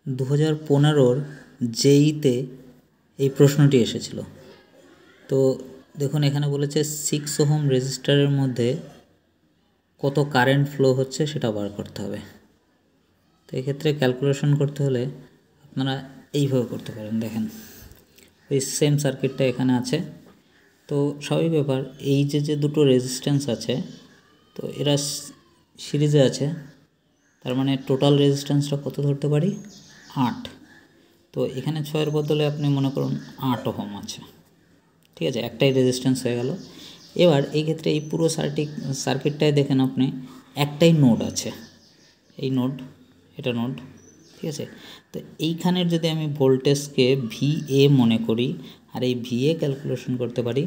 2015 জেইতে এই প্রশ্নটি এসেছিল। তো দেখুন এখানে বলেছে 6 ওহম রেজিস্টারের মধ্যে কত কারেন্ট ফ্লো হচ্ছে সেটা বার করতে হবে। তো এক্ষেত্রে ক্যালকুলেশন করতে হলে আপনারা এইভাবে করতে পারেন। দেখেন ওই সেম সার্কিটটা এখানে আছে। তো স্বাভাবিক ব্যাপার, এই যে দুটো রেজিস্ট্যান্স আছে তো এরা সিরিজে আছে, তার মানে টোটাল রেজিস্ট্যান্সটা কত ধরতে পারি? 8। তো এখানে 6-এর বদলে আপনি মনে করুন 8 ওহম আছে, ঠিক আছে, একটাই রেজিস্ট্যান্স হয়ে গেল। এবার এই ক্ষেত্রে এই পুরো সার্কিটটায় দেখেন আপনি একটাই নোড আছে, এই নোড, এটা নোড, ঠিক আছে। তো এইখানের যদি আমি ভোল্টেজকে VA মনে করি আর এই VA ক্যালকুলেশন করতে পারি,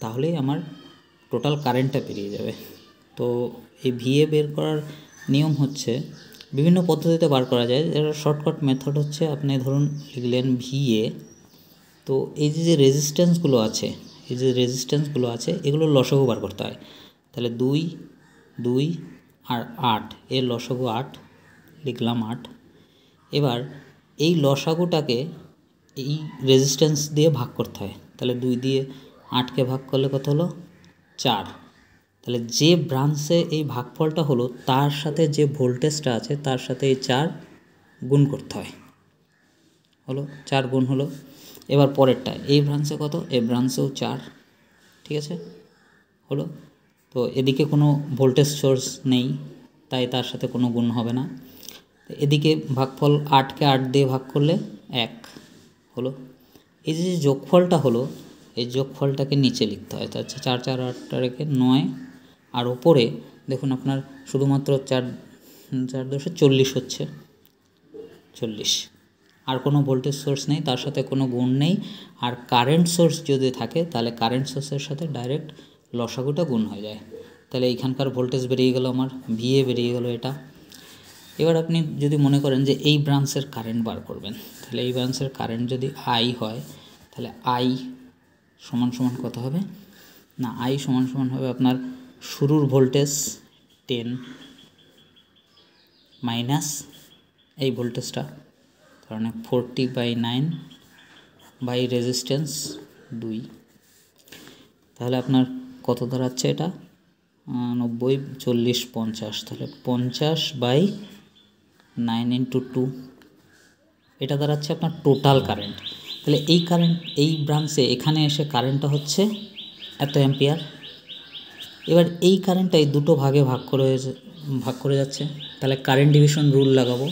তাহলেই আমার টোটাল কারেন্টটা বেরিয়ে যাবে। তো এই VA বের করার নিয়ম হচ্ছে বিভিন্ন পদ্ধতিতে বার করা যায়। এর শর্টকাট মেথড হচ্ছে আপনি ধরুন লিখলেন VA, তো এই যে রেজিস্ট্যান্সগুলো আছে, এগুলো লসাগু বার করতে হয়। তাহলে 2, 2 আর 8, এর লসাগু 8, লিখলাম 8। এবার এই লসাগুটাকে এই রেজিস্ট্যান্স দিয়ে ভাগ করতে হয়। তাহলে 2 দিয়ে 8কে ভাগ করলে কত হলো? 4। তাহলে যে ব্রাঞ্চে এই ভাগফলটা হলো তার সাথে যে ভোল্টেজটা আছে তার সাথে এই 4 গুণ করতে হয়, হলো 4 গুণ হলো। এবার পরেরটা, এই ব্রাঞ্চে কত? এই ব্রাঞ্চেও 4, ঠিক আছে, হলো। তো এদিকে কোনো ভোল্টেজ সোর্স নেই, তাই তার সাথে কোনো গুণ হবে না। এদিকে ভাগফল 8কে 8 দিয়ে ভাগ করলে 1 হলো। এই যে যোগফলটা হলো, এই যোগফলটাকে নিচে লিখতে হয়। তো আচ্ছা 4 4 8টা রেখে 9, আর ওপরে দেখুন আপনার শুধুমাত্র 4 4 10 40 হচ্ছে, 40। আর কোনো ভোল্টেজ সোর্স নেই, তার সাথে কোনো গুণ নেই। আর কারেন্ট সোর্স যদি থাকে তাহলে কারেন্ট সোর্সের সাথে ডাইরেক্ট লসাগুটা গুণ হয়ে যায়। তাহলে এইখানকার ভোল্টেজ বেরিয়ে গেল আমার, VA বেরিয়ে গেল এটা। এবার আপনি যদি মনে করেন যে এই ব্রাঞ্চের কারেন্ট বার করবেন, তাহলে এই ব্রাঞ্চের কারেন্ট যদি I হয়, তাহলে I সমান সমান কত হবে? না, I সমান সমান হবে আপনার শুরুর ভোল্টেজ 10 মাইনাস এই ভোল্টেজটা, কারণ 40/9 বাই রেজিস্ট্যান্স 2। তাহলে আপনার কত দাঁড়াচ্ছে? এটা 90, 40, 50, তাহলে 50/9 × 2, এটা দাঁড়াচ্ছে আপনার টোটাল কারেন্ট। তাহলে এই কারেন্ট এই ব্রাঞ্চে এখানে এসে কারেন্টটা হচ্ছে এত অ্যাম্পিয়ার। এবার এই কারেন্টটা এই দুটো ভাগে ভাগ করে যাচ্ছে। তাহলে কারেন্ট ডিভিশন রুল লাগাবো।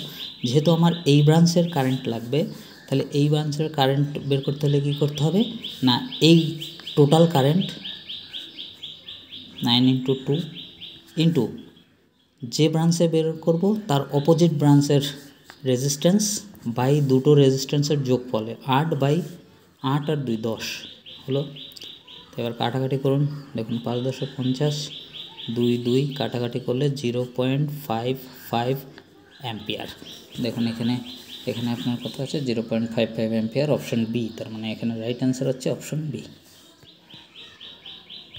যেহেতু আমার এই ব্রাঞ্চের কারেন্ট লাগবে, তাহলে এই ব্রাঞ্চের কারেন্ট বের করতে হলে কী করতে হবে? না, এই টোটাল কারেন্ট 9 × 2 ইন্টু যে ব্রাঞ্চে বের করব তার অপোজিট ব্রাঞ্চের রেজিস্ট্যান্স বাই দুটো রেজিস্ট্যান্সের যোগফলে 8/8 আর 2 10 হলো। তো এবার কাটাকাটি করুন, দেখুন 5 × 10 = 50, 2 2 কাটাকাটি করলে 0.55 অ্যাম্পিয়ার। দেখুন এখানে আপনার কথা আছে 0.55 অ্যাম্পিয়ার, অপশন বি। তার মানে এখানে রাইট অ্যান্সার হচ্ছে অপশন বি।